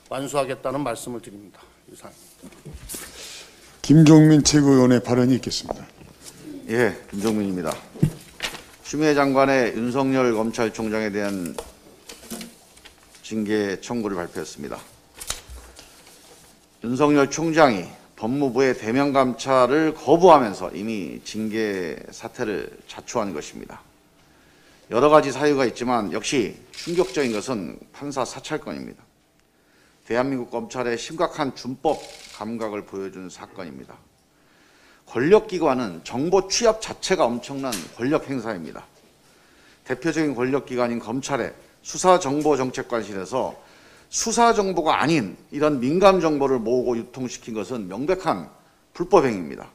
완수하겠다는 말씀을 드립니다. 이상입니다. 김종민 최고위원의 발언이 있겠습니다. 예, 김종민입니다. 추미애 장관의 윤석열 검찰총장에 대한 징계 청구를 발표했습니다. 윤석열 총장이 법무부의 대면 감찰을 거부하면서 이미 징계 사태를 자초한 것입니다. 여러 가지 사유가 있지만 역시 충격적인 것은 판사 사찰건입니다. 대한민국 검찰의 심각한 준법 감각을 보여준 사건입니다. 권력기관은 정보 취합 자체가 엄청난 권력 행사입니다. 대표적인 권력기관인 검찰의 수사정보정책관실에서 수사정보가 아닌 이런 민감정보를 모으고 유통시킨 것은 명백한 불법행위입니다.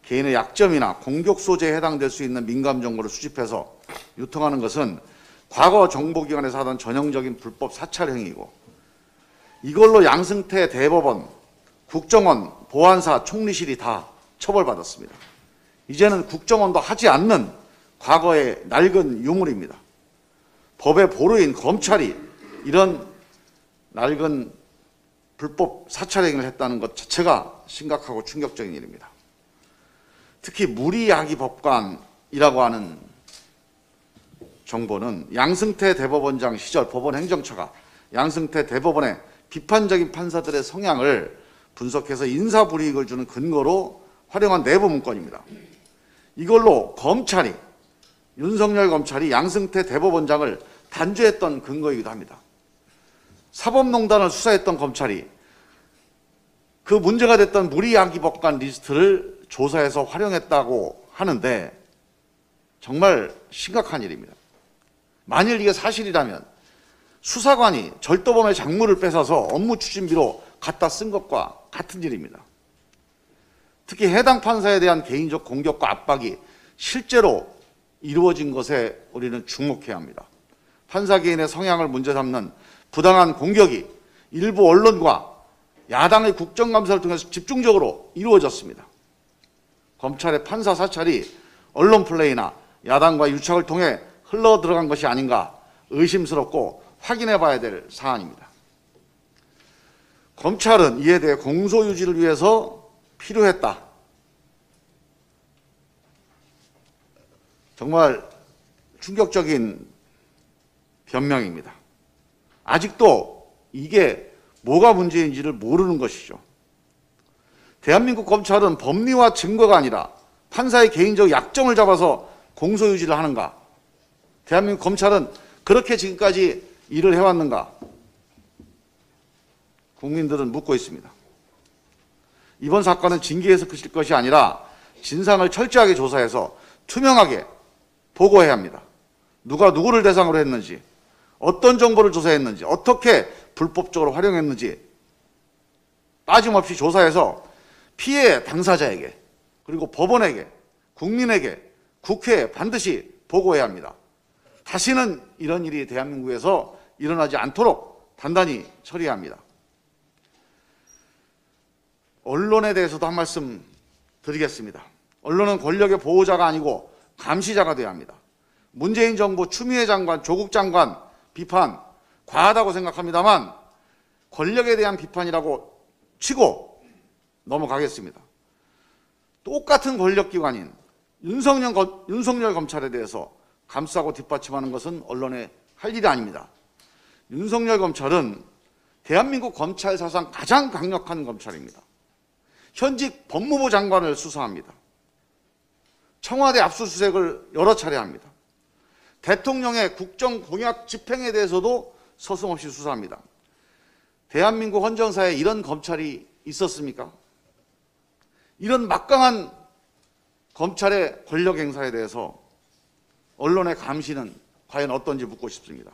개인의 약점이나 공격 소재에 해당될 수 있는 민감정보를 수집해서 유통하는 것은 과거 정보기관에서 하던 전형적인 불법 사찰행위이고, 이걸로 양승태 대법원, 국정원, 보안사, 총리실이 다 처벌받았습니다. 이제는 국정원도 하지 않는 과거의 낡은 유물입니다. 법의 보루인 검찰이 이런 낡은 불법 사찰행위를 했다는 것 자체가 심각하고 충격적인 일입니다. 특히 무리야기 법관이라고 하는 정보는 양승태 대법원장 시절 법원 행정처가 양승태 대법원의 비판적인 판사들의 성향을 분석해서 인사불이익을 주는 근거로 활용한 내부 문건입니다. 이걸로 검찰이, 윤석열 검찰이 양승태 대법원장을 단죄했던 근거이기도 합니다. 사법농단을 수사했던 검찰이 그 문제가 됐던 무리야기 법관 리스트를 조사해서 활용했다고 하는데 정말 심각한 일입니다. 만일 이게 사실이라면 수사관이 절도범의 작물을 뺏어서 업무 추진비로 갖다 쓴 것과 같은 일입니다. 특히 해당 판사에 대한 개인적 공격과 압박이 실제로 이루어진 것에 우리는 주목해야 합니다. 판사 개인의 성향을 문제 삼는 부당한 공격이 일부 언론과 야당의 국정감사를 통해서 집중적으로 이루어졌습니다. 검찰의 판사 사찰이 언론 플레이나 야당과 유착을 통해 흘러 들어간 것이 아닌가 의심스럽고 확인해 봐야 될 사안입니다. 검찰은 이에 대해 공소유지를 위해서 필요했다. 정말 충격적인 변명입니다. 아직도 이게 뭐가 문제인지를 모르는 것이죠. 대한민국 검찰은 법리와 증거가 아니라 판사의 개인적 약점을 잡아서 공소유지를 하는가? 대한민국 검찰은 그렇게 지금까지 일을 해왔는가? 국민들은 묻고 있습니다. 이번 사건은 징계에서 그칠 것이 아니라 진상을 철저하게 조사해서 투명하게 보고해야 합니다. 누가 누구를 대상으로 했는지, 어떤 정보를 조사했는지, 어떻게 불법적으로 활용했는지 빠짐없이 조사해서 피해 당사자에게, 그리고 법원에게, 국민에게, 국회에 반드시 보고해야 합니다. 다시는 이런 일이 대한민국에서 일어나지 않도록 단단히 처리해야 합니다. 언론에 대해서도 한 말씀 드리겠습니다. 언론은 권력의 보호자가 아니고 감시자가 되어야 합니다. 문재인 정부 추미애 장관, 조국 장관 비판 과하다고 생각합니다만 권력에 대한 비판이라고 치고 넘어가겠습니다. 똑같은 권력기관인 윤석열 검찰에 대해서 감싸고 뒷받침하는 것은 언론의 할 일이 아닙니다. 윤석열 검찰은 대한민국 검찰 사상 가장 강력한 검찰입니다. 현직 법무부 장관을 수사합니다. 청와대 압수수색을 여러 차례 합니다. 대통령의 국정 공약 집행에 대해서도 서슴없이 수사합니다. 대한민국 헌정사에 이런 검찰이 있었습니까? 이런 막강한 검찰의 권력 행사에 대해서 언론의 감시는 과연 어떤지 묻고 싶습니다.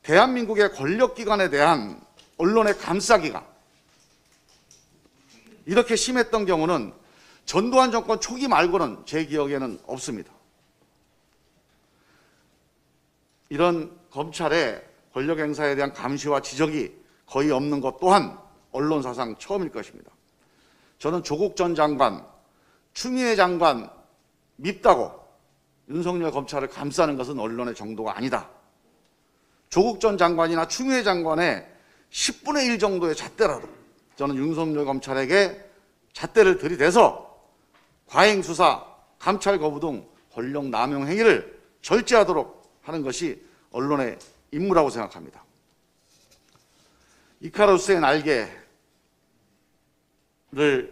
대한민국의 권력기관에 대한 언론의 감싸기가 이렇게 심했던 경우는 전두환 정권 초기 말고는 제 기억에는 없습니다. 이런 검찰의 권력 행사에 대한 감시와 지적이 거의 없는 것 또한 언론사상 처음일 것입니다. 저는 조국 전 장관, 추미애 장관 밉다고 윤석열 검찰을 감싸는 것은 언론의 정도가 아니다. 조국 전 장관이나 추미애 장관의 10분의 1 정도의 잣대라도 저는 윤석열 검찰에게 잣대를 들이대서 과잉 수사, 감찰 거부 등 권력 남용 행위를 절제하도록 하는 것이 언론의 임무라고 생각합니다. 이카루스의 날개를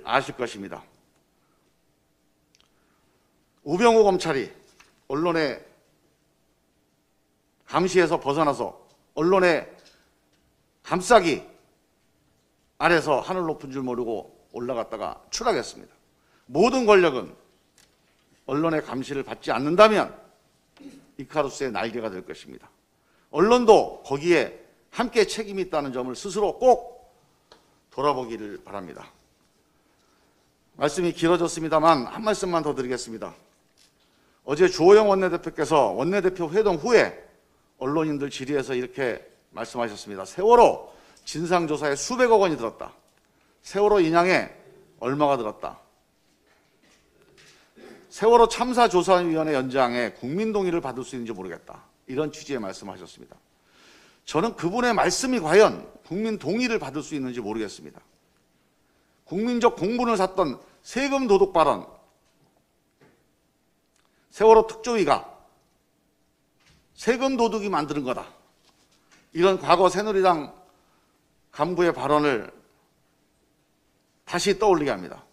아실 것입니다. 우병우 검찰이 언론의 감시에서 벗어나서 언론의 감싸기 아래서 하늘 높은 줄 모르고 올라갔다가 추락했습니다. 모든 권력은 언론의 감시를 받지 않는다면 이카루스의 날개가 될 것입니다. 언론도 거기에 함께 책임이 있다는 점을 스스로 꼭 돌아보기를 바랍니다. 말씀이 길어졌습니다만 한 말씀만 더 드리겠습니다. 어제 주호영 원내대표께서 원내대표 회동 후에 언론인들 질의에서 이렇게 말씀하셨습니다. 세월호 진상조사에 수백억 원이 들었다. 세월호 인양에 얼마가 들었다. 세월호 참사조사위원회 연장에 국민 동의를 받을 수 있는지 모르겠다. 이런 취지의 말씀하셨습니다. 저는 그분의 말씀이 과연 국민 동의를 받을 수 있는지 모르겠습니다. 국민적 공분을 샀던 세금 도둑 발언, 세월호 특조위가 세금 도둑이 만드는 거다. 이런 과거 새누리당 간부의 발언을 다시 떠올리게 합니다.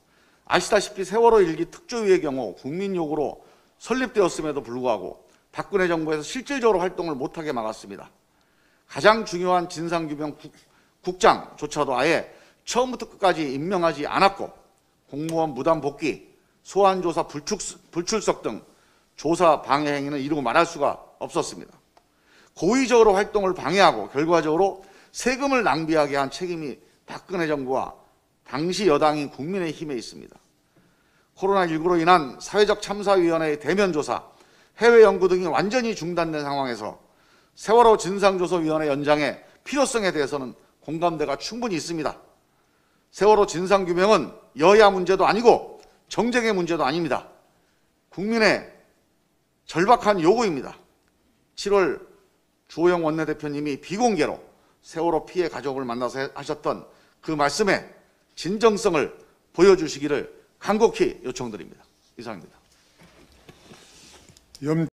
아시다시피 세월호 일기 특조위의 경우 국민 요구로 설립되었음에도 불구하고 박근혜 정부에서 실질적으로 활동을 못하게 막았습니다. 가장 중요한 진상규명 국장조차도 아예 처음부터 끝까지 임명하지 않았고 공무원 무단 복귀, 소환조사 불출석 등 조사 방해 행위는 이루고 말할 수가 없었습니다. 고의적으로 활동을 방해하고 결과적으로 세금을 낭비하게 한 책임이 박근혜 정부와 당시 여당인 국민의힘에 있습니다. 코로나19로 인한 사회적 참사위원회의 대면 조사, 해외 연구 등이 완전히 중단된 상황에서 세월호 진상조사위원회 연장의 필요성에 대해서는 공감대가 충분히 있습니다. 세월호 진상규명은 여야 문제도 아니고 정쟁의 문제도 아닙니다. 국민의 절박한 요구입니다. 7월 주호영 원내대표님이 비공개로 세월호 피해 가족을 만나서 하셨던 그 말씀에 진정성을 보여주시기를 간곡히 요청드립니다. 이상입니다.